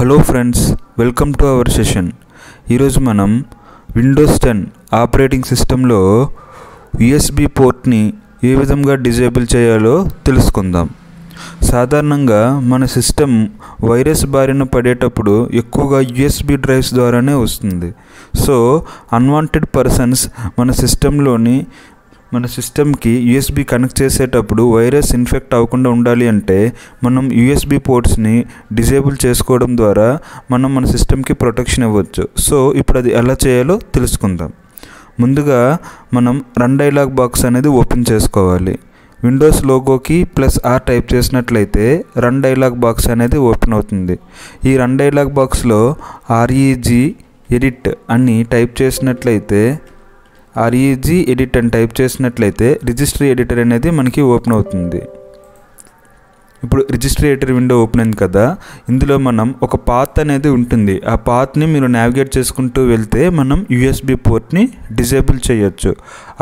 Hello friends, welcome to our session. ఈరోజు మనం Windows 10 operating సిస్టంలో యూఎస్బి పోర్ట్ని ఏ విధంగా డిజేబుల్ చేయాలో తెలుసుకుందాం. సాధారణంగా మన సిస్టమ్ వైరస్ బారిన పడేటప్పుడు ఎక్కువగా యూఎస్బి డ్రైవ్స్ ద్వారానే వస్తుంది. సో అన్వాంటెడ్ పర్సన్స్ మన సిస్టమ్కి యూఎస్బి కనెక్ట్ చేసేటప్పుడు వైరస్ ఇన్ఫెక్ట్ అవ్వకుండా ఉండాలి అంటే మనం యూఎస్బి పోర్ట్స్ని డిజేబుల్ చేసుకోవడం ద్వారా మనం మన సిస్టమ్కి ప్రొటెక్షన్ ఇవ్వచ్చు. సో ఇప్పుడు అది ఎలా చేయాలో తెలుసుకుందాం. ముందుగా మనం రన్ డైలాగ్ బాక్స్ అనేది ఓపెన్ చేసుకోవాలి. విండోస్ లోగోకి +R టైప్ చేసినట్లయితే రన్ డైలాగ్ బాక్స్ అనేది ఓపెన్ అవుతుంది. ఈ రన్ డైలాగ్ బాక్స్లో REG ఎడిట్ అని టైప్ చేసినట్లయితే రిజిస్ట్రీ ఎడిటర్ అనేది మనకి ఓపెన్ అవుతుంది. ఇప్పుడు రిజిస్ట్రీ ఎడిటర్ విండో ఓపెన్ అయింది కదా, ఇందులో మనం ఒక పాత్ అనేది ఉంటుంది. ఆ పాత్ని మీరు నావిగేట్ చేసుకుంటూ వెళ్తే మనం యూఎస్బి పోర్ట్ని డిజేబుల్ చేయొచ్చు.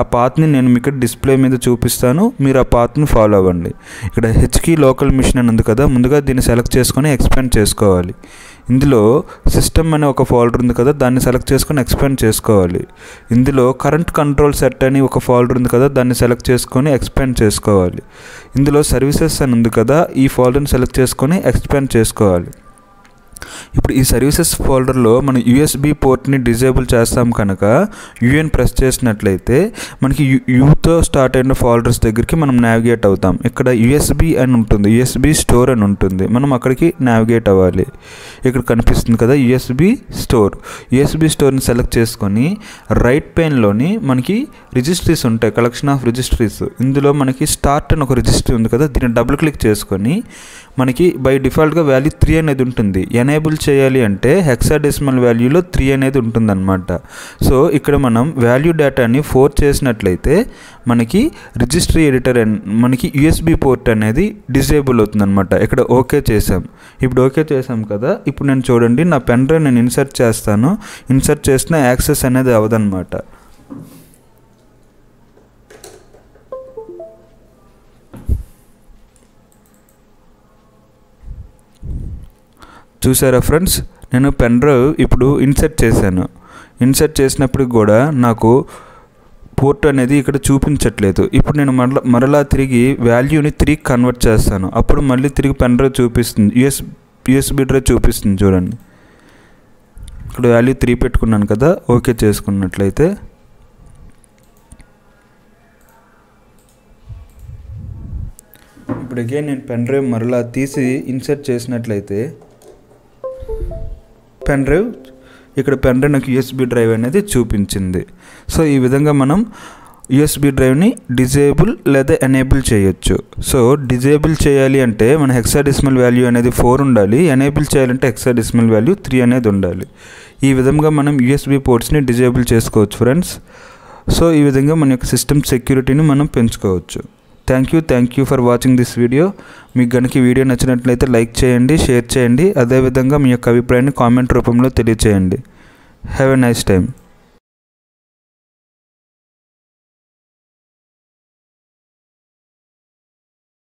ఆ పాత్ని నేను మీకు డిస్ప్లే మీద చూపిస్తాను, మీరు ఆ పాత్ని ఫాలో అవ్వండి. ఇక్కడ హెచ్కీ లోకల్ మిషన్ అని ఉంది కదా, ముందుగా దీన్ని సెలెక్ట్ చేసుకొని ఎక్స్పాండ్ చేసుకోవాలి. ఇందులో సిస్టమ్ అనే ఒక ఫోల్డర్ ఉంది కదా, దాన్ని సెలెక్ట్ చేసుకొని ఎక్స్పాండ్ చేసుకోవాలి. ఇందులో కరెంట్ కంట్రోల్ సెట్ అని ఒక ఫోల్డర్ ఉంది కదా, దాన్ని సెలెక్ట్ చేసుకొని ఎక్స్పాండ్ చేసుకోవాలి. ఇందులో సర్వీసెస్ అని ఉంది కదా, ఈ ఫోల్డర్ని సెలెక్ట్ చేసుకొని ఎక్స్పాండ్ చేసుకోవాలి. ఇప్పుడు ఈ సర్వీసెస్ ఫోల్డర్లో మనం యూఎస్బి పోర్ట్ని డిజేబుల్ చేస్తాం కనుక యూఎన్ ప్రెస్ చేసినట్లయితే మనకి యూతో స్టార్ట్ అయిన ఫోల్డర్స్ దగ్గరికి మనం నావిగేట్ అవుతాం. ఇక్కడ యూఎస్బి అని ఉంటుంది, యూఎస్బి స్టోర్ అని ఉంటుంది, మనం అక్కడికి నావిగేట్ అవ్వాలి. ఇక్కడ కనిపిస్తుంది కదా యూఎస్బి స్టోర్ని సెలెక్ట్ చేసుకొని రైట్ పెయిన్లోని మనకి రిజిస్ట్రీస్ ఉంటాయి, కలెక్షన్ ఆఫ్ రిజిస్ట్రీస్. ఇందులో మనకి స్టార్ట్ అని ఒక రిజిస్ట్రీ ఉంది కదా, దీన్ని డబుల్ క్లిక్ చేసుకొని మనకి బై డిఫాల్ట్గా వాల్యూ 3 అనేది ఉంటుంది. ఎనేబుల్ చేయాలి అంటే హెక్సాడెసిమల్ వాల్యూలో 3 అనేది ఉంటుందన్నమాట. సో ఇక్కడ మనం వాల్యూ డేటాని 4 చేసినట్లయితే మనకి రిజిస్ట్రీ ఎడిటర్ మనకి యూఎస్బి పోర్ట్ అనేది డిజేబుల్ అవుతుందన్నమాట. ఇక్కడ ఓకే చేసాం. ఇప్పుడు ఓకే చేసాం కదా, ఇప్పుడు నేను చూడండి నా పెన్ డ్రైవ్ నేను ఇన్సర్ట్ చేస్తాను. ఇన్సర్ట్ చేసిన యాక్సెస్ అనేది అవ్వదన్నమాట. చూసారా ఫ్రెండ్స్, నేను పెన్ డ్రైవ్ ఇప్పుడు ఇన్సర్ట్ చేశాను. ఇన్సర్ట్ చేసినప్పుడు కూడా నాకు పోర్ట్ అనేది ఇక్కడ చూపించట్లేదు. ఇప్పుడు నేను మరలా తిరిగి వాల్యూని 3 కన్వర్ట్ చేస్తాను. అప్పుడు మళ్ళీ తిరిగి పెన్ డ్రైవ్ చూపిస్తుంది, యూఎస్బి డ్రైవ్ చూపిస్తుంది. చూడండి, ఇక్కడ వాల్యూ 3 పెట్టుకున్నాను కదా, ఓకే చేసుకున్నట్లయితే ఇప్పుడు అగైన్ నేను పెన్ డ్రైవ్ మరలా తీసి ఇన్సర్ట్ చేసినట్లయితే పెన్ డ్రైవ్ నాకు యూఎస్బి డ్రైవ్ అనేది చూపించింది. సో ఈ విధంగా మనం యూఎస్బి డ్రైవ్ని డిజేబుల్ లేదా ఎనేబుల్ చేయొచ్చు. సో డిజేబుల్ చేయాలి అంటే మన హెక్సాడెసిమల్ వాల్యూ అనేది 4 ఉండాలి, ఎనేబుల్ చేయాలంటే హెక్సాడెసిమల్ వాల్యూ 3 అనేది ఉండాలి. ఈ విధంగా మనం యూఎస్బి పోర్ట్స్ని డిజేబుల్ చేసుకోవచ్చు ఫ్రెండ్స్. సో ఈ విధంగా మన యొక్క సిస్టమ్ సెక్యూరిటీని మనం పెంచుకోవచ్చు. Thank you for watching this video. మీకు కనుక ఈ వీడియో నచ్చినట్లయితే లైక్ చేయండి, షేర్ చేయండి. అదేవిధంగా మీ యొక్క అభిప్రాయాన్ని కామెంట్ రూపంలో తెలియచేయండి. Have a nice time.